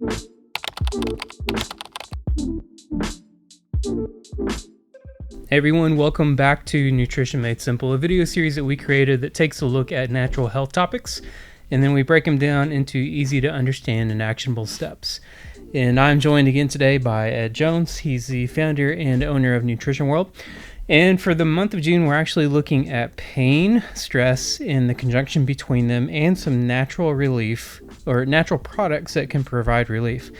Hey everyone, welcome back to Nutrition Made Simple, a video series that we created that takes a look at natural health topics, and then we break them down into easy to understand and actionable steps. And I'm joined again today by Ed Jones. He's the founder and owner of Nutrition World. And for the month of June, we're actually looking at pain, stress, and the conjunction between them, and some natural relief or natural products that can provide relief.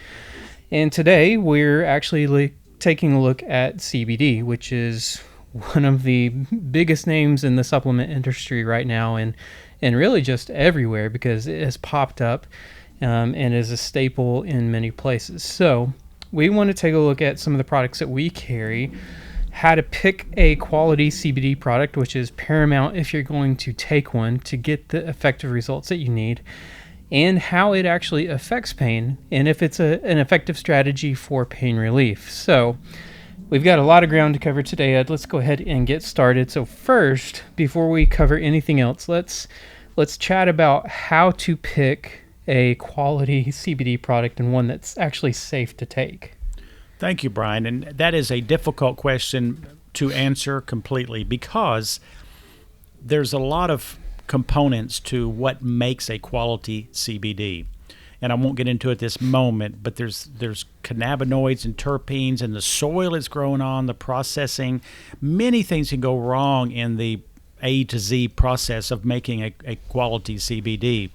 And today we're actually taking a look at CBD, which is one of the biggest names in the supplement industry right now, and really just everywhere, because it has popped up and is a staple in many places. So we want to take a look at some of the products that we carry, how to pick a quality CBD product, which is paramount if you're going to take one to get the effective results that you need, and how it actually affects pain, and if it's an effective strategy for pain relief. So we've got a lot of ground to cover today, Ed. Let's go ahead and get started. So first, before we cover anything else, let's chat about how to pick a quality CBD product and one that's actually safe to take. Thank you, Brian. And that is a difficult question to answer completely, because there's a lot of components to what makes a quality CBD. And I won't get into it this moment, but there's cannabinoids and terpenes, and the soil it's grown on, the processing. Many things can go wrong in the A to Z process of making a quality CBD.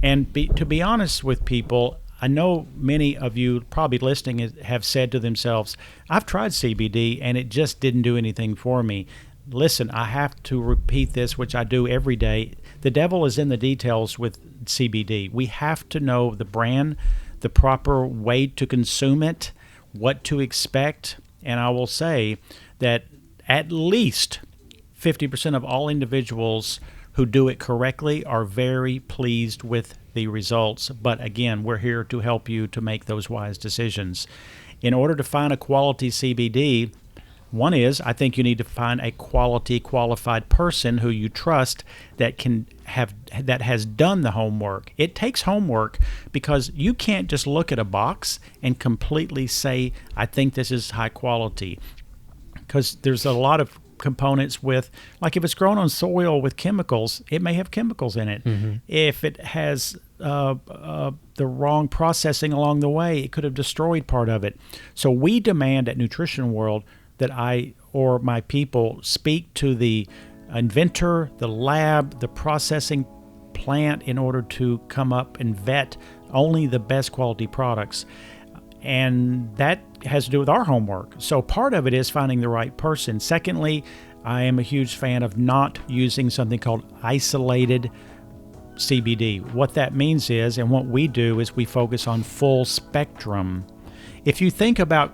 And to be honest with people, I know many of you probably listening have said to themselves, I've tried CBD and it just didn't do anything for me. Listen, I have to repeat this, which I do every day. The devil is in the details with CBD. We have to know the brand, the proper way to consume it, what to expect. And I will say that at least 50% of all individuals who do it correctly are very pleased with the results. But again, we're here to help you to make those wise decisions. In order to find a quality CBD, one is, I think you need to find a quality, qualified person who you trust that has done the homework. It takes homework, because you can't just look at a box and completely say, I think this is high quality. Because there's a lot of components with, like if it's grown on soil with chemicals, it may have chemicals in it. Mm-hmm. If it has the wrong processing along the way, it could have destroyed part of it. So we demand at Nutrition World that I or my people speak to the inventor, the lab, the processing plant, in order to come up and vet only the best quality products. And that has to do with our homework. So part of it is finding the right person. Secondly, I am a huge fan of not using something called isolated CBD. What that means is, and what we do is, we focus on full spectrum. If you think about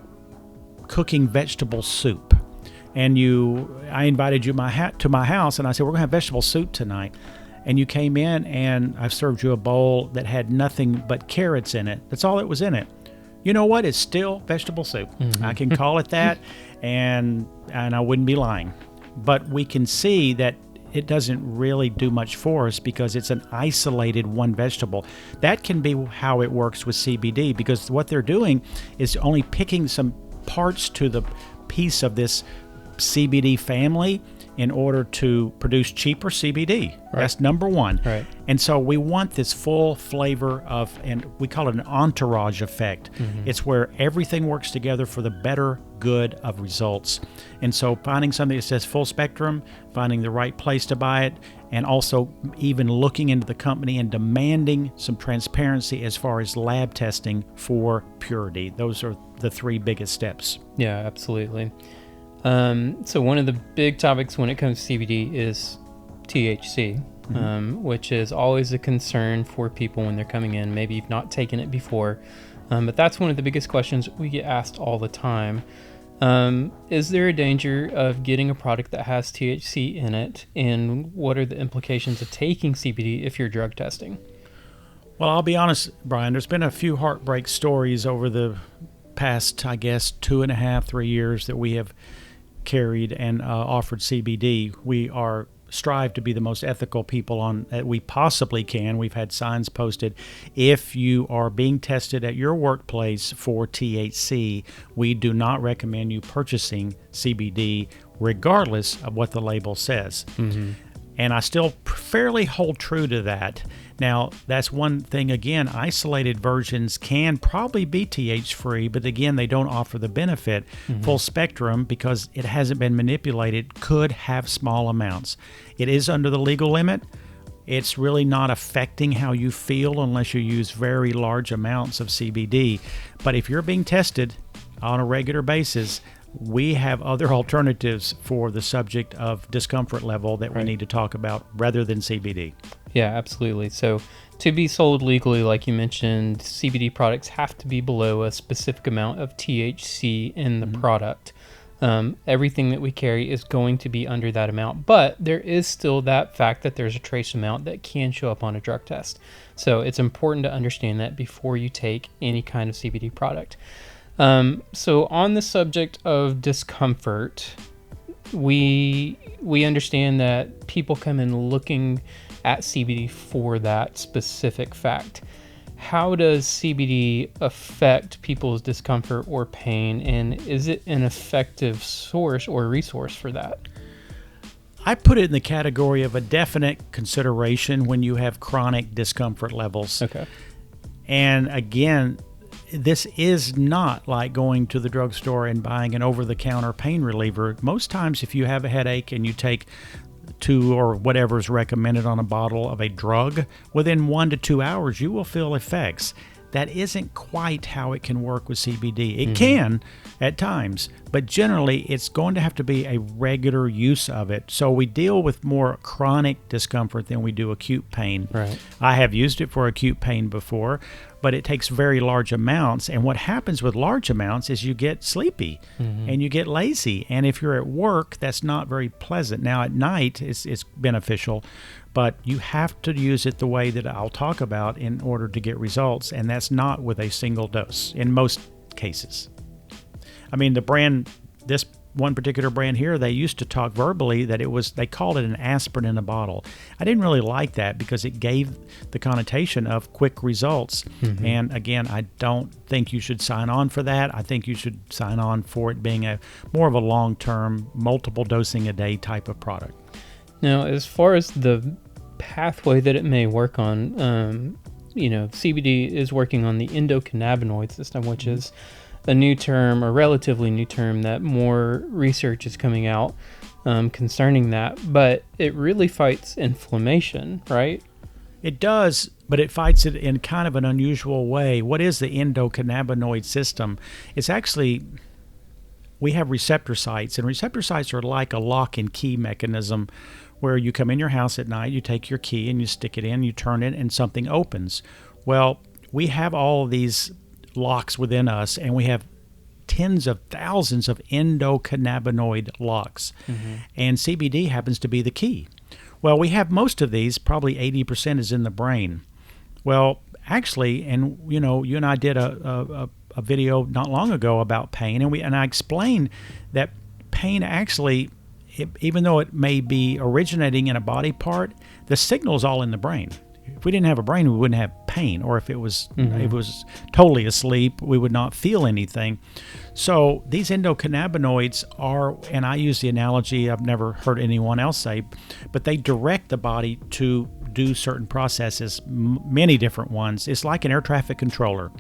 cooking vegetable soup, and I invited you to my house, and I said, we're going to have vegetable soup tonight. And you came in, and I've served you a bowl that had nothing but carrots in it. That's all that was in it. You know what? It's still vegetable soup. Mm-hmm. I can call it that, and I wouldn't be lying. But we can see that it doesn't really do much for us, because it's an isolated one vegetable. That can be how it works with CBD, because what they're doing is only picking some parts to the piece of this CBD family in order to produce cheaper CBD. Right. That's number one. Right. And so we want this full flavor of, and we call it an entourage effect. Mm-hmm. It's where everything works together for the better good of results. And so finding something that says full spectrum, finding the right place to buy it, and also even looking into the company and demanding some transparency as far as lab testing for purity. Those are the three biggest steps. Yeah, absolutely. So one of the big topics when it comes to CBD is THC, which is always a concern for people when they're coming in. Maybe you've not taken it before, but that's one of the biggest questions we get asked all the time. Is there a danger of getting a product that has THC in it, and what are the implications of taking CBD if you're drug testing? Well, I'll be honest, Brian, there's been a few heartbreak stories over the past, I guess, 2.5, 3 years that we have carried and offered CBD. We are strive to be the most ethical people on that we possibly can. We've had signs posted. If you are being tested at your workplace for THC, we do not recommend you purchasing CBD regardless of what the label says. Mm-hmm. And I still fairly hold true to that. Now, that's one thing. Again, isolated versions can probably be TH free, but again, they don't offer the benefit. Mm-hmm. Full spectrum, because it hasn't been manipulated, could have small amounts. It is under the legal limit. It's really not affecting how you feel unless you use very large amounts of CBD. But if you're being tested on a regular basis, we have other alternatives for the subject of discomfort level that we need to talk about rather than CBD. Yeah, absolutely. So to be sold legally, like you mentioned, CBD products have to be below a specific amount of THC in the product. Everything that we carry is going to be under that amount, but there is still that fact that there's a trace amount that can show up on a drug test. So it's important to understand that before you take any kind of CBD product. So on the subject of discomfort, we understand that people come in looking at CBD for that specific fact. How does CBD affect people's discomfort or pain, and is it an effective source or resource for that? I put it in the category of a definite consideration when you have chronic discomfort levels. Okay. And again, this is not like going to the drugstore and buying an over-the-counter pain reliever. Most times, if you have a headache and you take 2 or whatever is recommended on a bottle of a drug, within 1 to 2 hours, you will feel effects. That isn't quite how it can work with CBD. It can at times, but generally it's going to have to be a regular use of it. So we deal with more chronic discomfort than we do acute pain. Right. I have used it for acute pain before, but it takes very large amounts. And what happens with large amounts is you get sleepy and you get lazy. And if you're at work, that's not very pleasant. Now at night, it's beneficial, but you have to use it the way that I'll talk about in order to get results. And that's not with a single dose in most cases. I mean, the brand, this one particular brand here, they used to talk verbally that they called it an aspirin in a bottle. I didn't really like that because it gave the connotation of quick results. And again, I don't think you should sign on for that. I think you should sign on for it being more of a long-term, multiple dosing a day type of product. Now, as far as the pathway that it may work on, CBD is working on the endocannabinoid system, which is a new term, a relatively new term that more research is coming out concerning that, but it really fights inflammation, right? It does, but it fights it in kind of an unusual way. What is the endocannabinoid system? It's actually, we have receptor sites, and receptor sites are like a lock and key mechanism where you come in your house at night, you take your key and you stick it in, you turn it, and something opens. Well, we have all of these locks within us, and we have tens of thousands of endocannabinoid locks, and CBD happens to be the key. Well, we have most of these, probably 80% is in the brain. Well, actually, and you and I did a video not long ago about pain, and I explained that pain actually, even though it may be originating in a body part, the signal's all in the brain. If we didn't have a brain, we wouldn't have pain. Or if it was totally asleep, we would not feel anything. So these endocannabinoids are, and I use the analogy I've never heard anyone else say, but they direct the body to do certain processes, many different ones. It's like an air traffic controller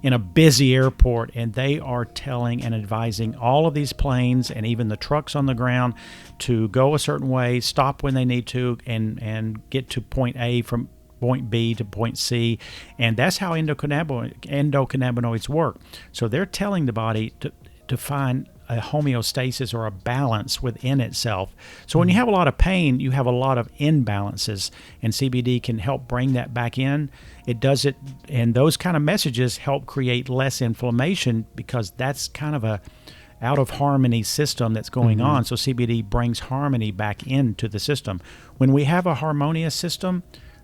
in a busy airport, and they are telling and advising all of these planes and even the trucks on the ground to go a certain way, stop when they need to, and get to point A from point B to point C. And that's how endocannabinoids work. So they're telling the body to find a homeostasis or a balance within itself. So when you have a lot of pain, you have a lot of imbalances, and CBD can help bring that back in. It does it, and those kind of messages help create less inflammation because that's kind of a out of harmony system that's going on. So CBD brings harmony back into the system. When we have a harmonious system,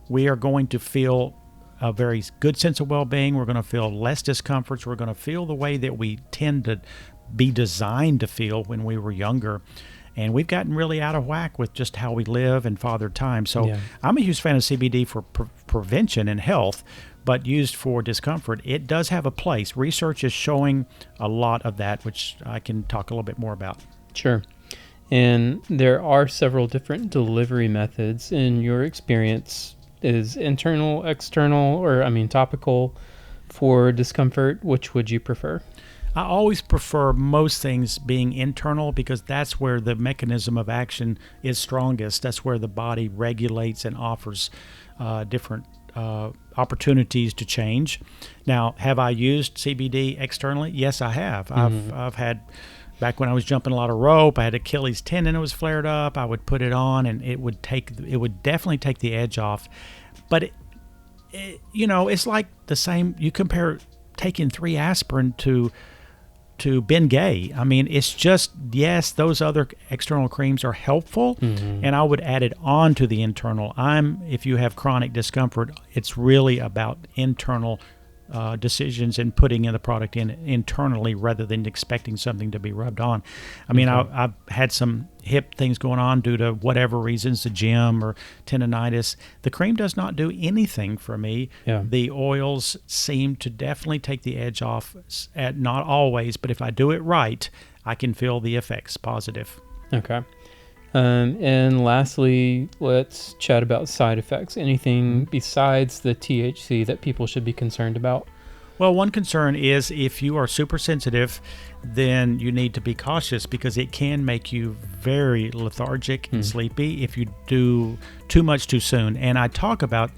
we are going to feel a very good sense of well-being. We're going to feel less discomforts. We're going to feel the way that we tend to be designed to feel when we were younger. And we've gotten really out of whack with just how we live and father time. So Yeah. I'm a huge fan of CBD for prevention and health, but used for discomfort, it does have a place. Research is showing a lot of that, which I can talk a little bit more about. Sure. And there are several different delivery methods. In your experience, is internal, external, or topical for discomfort? Which would you prefer? I always prefer most things being internal because that's where the mechanism of action is strongest. That's where the body regulates and offers different opportunities to change. Now, have I used CBD externally? Yes, I have. I've had, back when I was jumping a lot of rope, I had Achilles tendon that was flared up. I would put it on, and it would definitely take the edge off. But it's like the same. You compare taking 3 aspirin to Bengay. I mean, it's just, yes, those other external creams are helpful, and I would add it on to the internal. If you have chronic discomfort, it's really about internal decisions and putting in the product in internally rather than expecting something to be rubbed on. I mean, I've had some hip things going on due to whatever reasons, the gym or tendonitis. The cream does not do anything for me. Yeah. The oils seem to definitely take the edge off, not always, but if I do it right, I can feel the effects positive. Okay. And lastly, let's chat about side effects. Anything besides the THC that people should be concerned about? Well, one concern is if you are super sensitive, then you need to be cautious because it can make you very lethargic and sleepy if you do too much too soon. And I talk about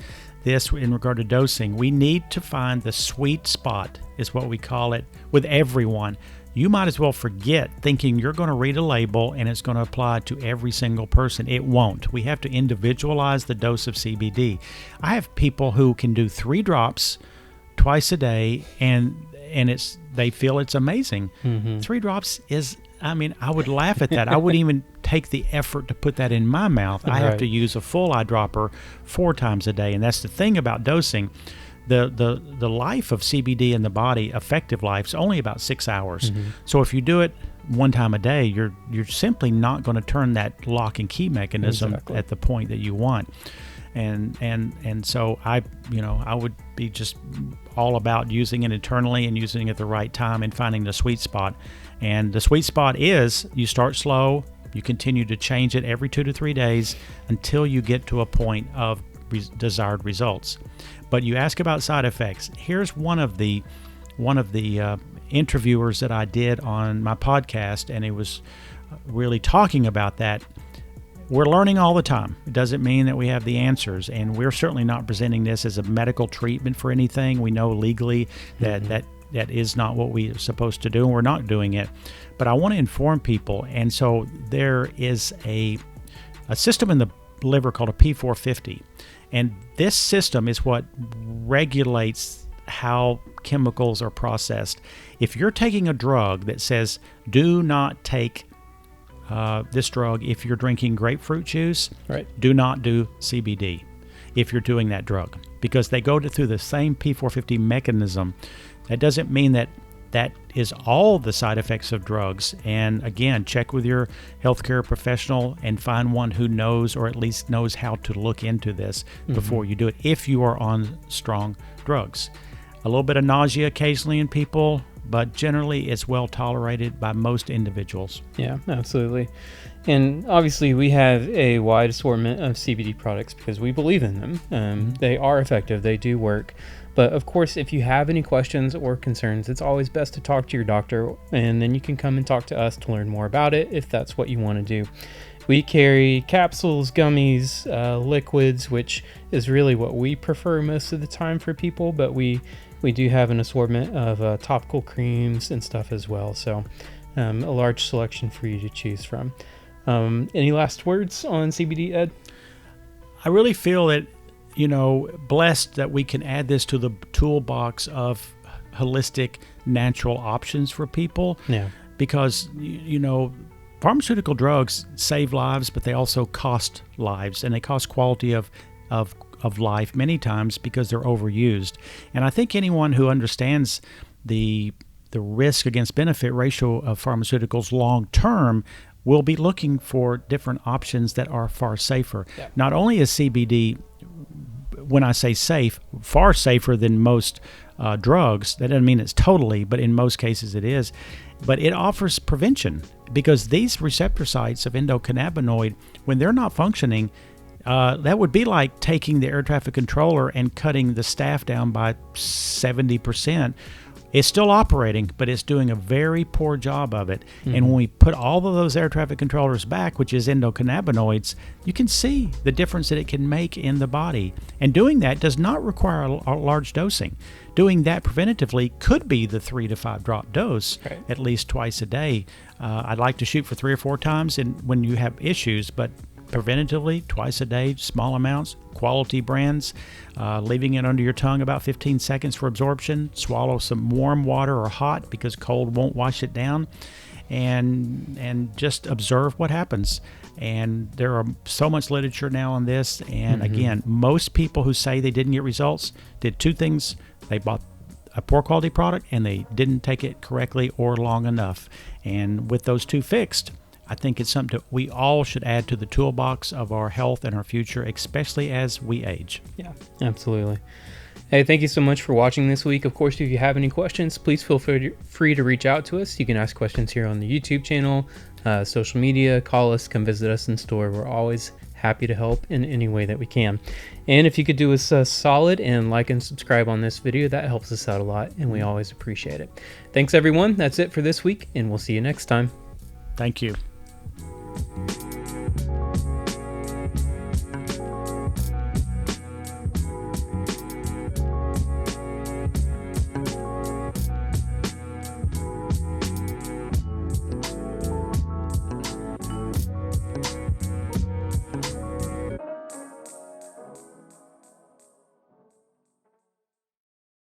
this in regard to dosing. We need to find the sweet spot, is what we call it, with everyone. You might as well forget thinking you're going to read a label and it's going to apply to every single person. It won't. We have to individualize the dose of CBD. I have people who can do 3 drops twice a day, and they feel it's amazing. 3 drops is, I would laugh at that. I wouldn't even take the effort to put that in my mouth. I have to use a full eyedropper 4 times a day, and that's the thing about dosing. The life of CBD in the body, effective life, is only about 6 hours. So if you do it 1 time a day, you're simply not going to turn that lock and key mechanism at the point that you want. And so I would be just all about using it internally and using it at the right time and finding the sweet spot. And the sweet spot is you start slow, you continue to change it every 2 to 3 days until you get to a point of desired results. But you ask about side effects. Here's one of the interviewers that I did on my podcast, and it was really talking about that. We're learning all the time. It doesn't mean that we have the answers, and we're certainly not presenting this as a medical treatment for anything. We know legally that is not what we're supposed to do, and we're not doing it. But I want to inform people, and so there is a system in the liver called a P450, and this system is what regulates how chemicals are processed. If you're taking a drug that says do not take this drug if you're drinking grapefruit juice, do not do CBD if you're doing that drug, because they go through the same P450 mechanism. That doesn't mean that is all the side effects of drugs. And again, check with your healthcare professional and find one who knows, or at least knows how to look into this before you do it, if you are on strong drugs. A little bit of nausea occasionally in people, but generally it's well tolerated by most individuals. Yeah, absolutely. And obviously we have a wide assortment of CBD products because we believe in them. They are effective, they do work. But of course, if you have any questions or concerns, it's always best to talk to your doctor, and then you can come and talk to us to learn more about it if that's what you want to do. We carry capsules, gummies, liquids, which is really what we prefer most of the time for people, but we do have an assortment of topical creams and stuff as well. So a large selection for you to choose from. Any last words on CBD, Ed? I really feel that, blessed that we can add this to the toolbox of holistic, natural options for people. Yeah. Because, pharmaceutical drugs save lives, but they also cost lives, and they cost quality of life many times because they're overused. And I think anyone who understands the risk against benefit ratio of pharmaceuticals long term we'll be looking for different options that are far safer. Yeah. Not only is CBD, when I say safe, far safer than most drugs. That doesn't mean it's totally, but in most cases it is. But it offers prevention, because these receptor sites of endocannabinoid, when they're not functioning, that would be like taking the air traffic controller and cutting the staff down by 70%. It's still operating, but it's doing a very poor job of it. Mm-hmm. And when we put all of those air traffic controllers back, which is endocannabinoids, you can see the difference that it can make in the body. And doing that does not require a large dosing. Doing that preventatively could be the 3 to 5 drop dose, right, at least twice a day. I'd like to shoot for 3 or 4 times when you have issues, but preventatively, twice a day, small amounts, quality brands, leaving it under your tongue about 15 seconds for absorption. Swallow some warm water or hot, because cold won't wash it down, and just observe what happens. And there are so much literature now on this. And again, most people who say they didn't get results did 2 things. They bought a poor quality product and they didn't take it correctly or long enough. And with those 2 fixed, I think it's something that we all should add to the toolbox of our health and our future, especially as we age. Yeah, absolutely. Hey, thank you so much for watching this week. Of course, if you have any questions, please feel free to reach out to us. You can ask questions here on the YouTube channel, social media, call us, come visit us in store. We're always happy to help in any way that we can. And if you could do us a solid and like and subscribe on this video, that helps us out a lot, and we always appreciate it. Thanks, everyone. That's it for this week, and we'll see you next time. Thank you.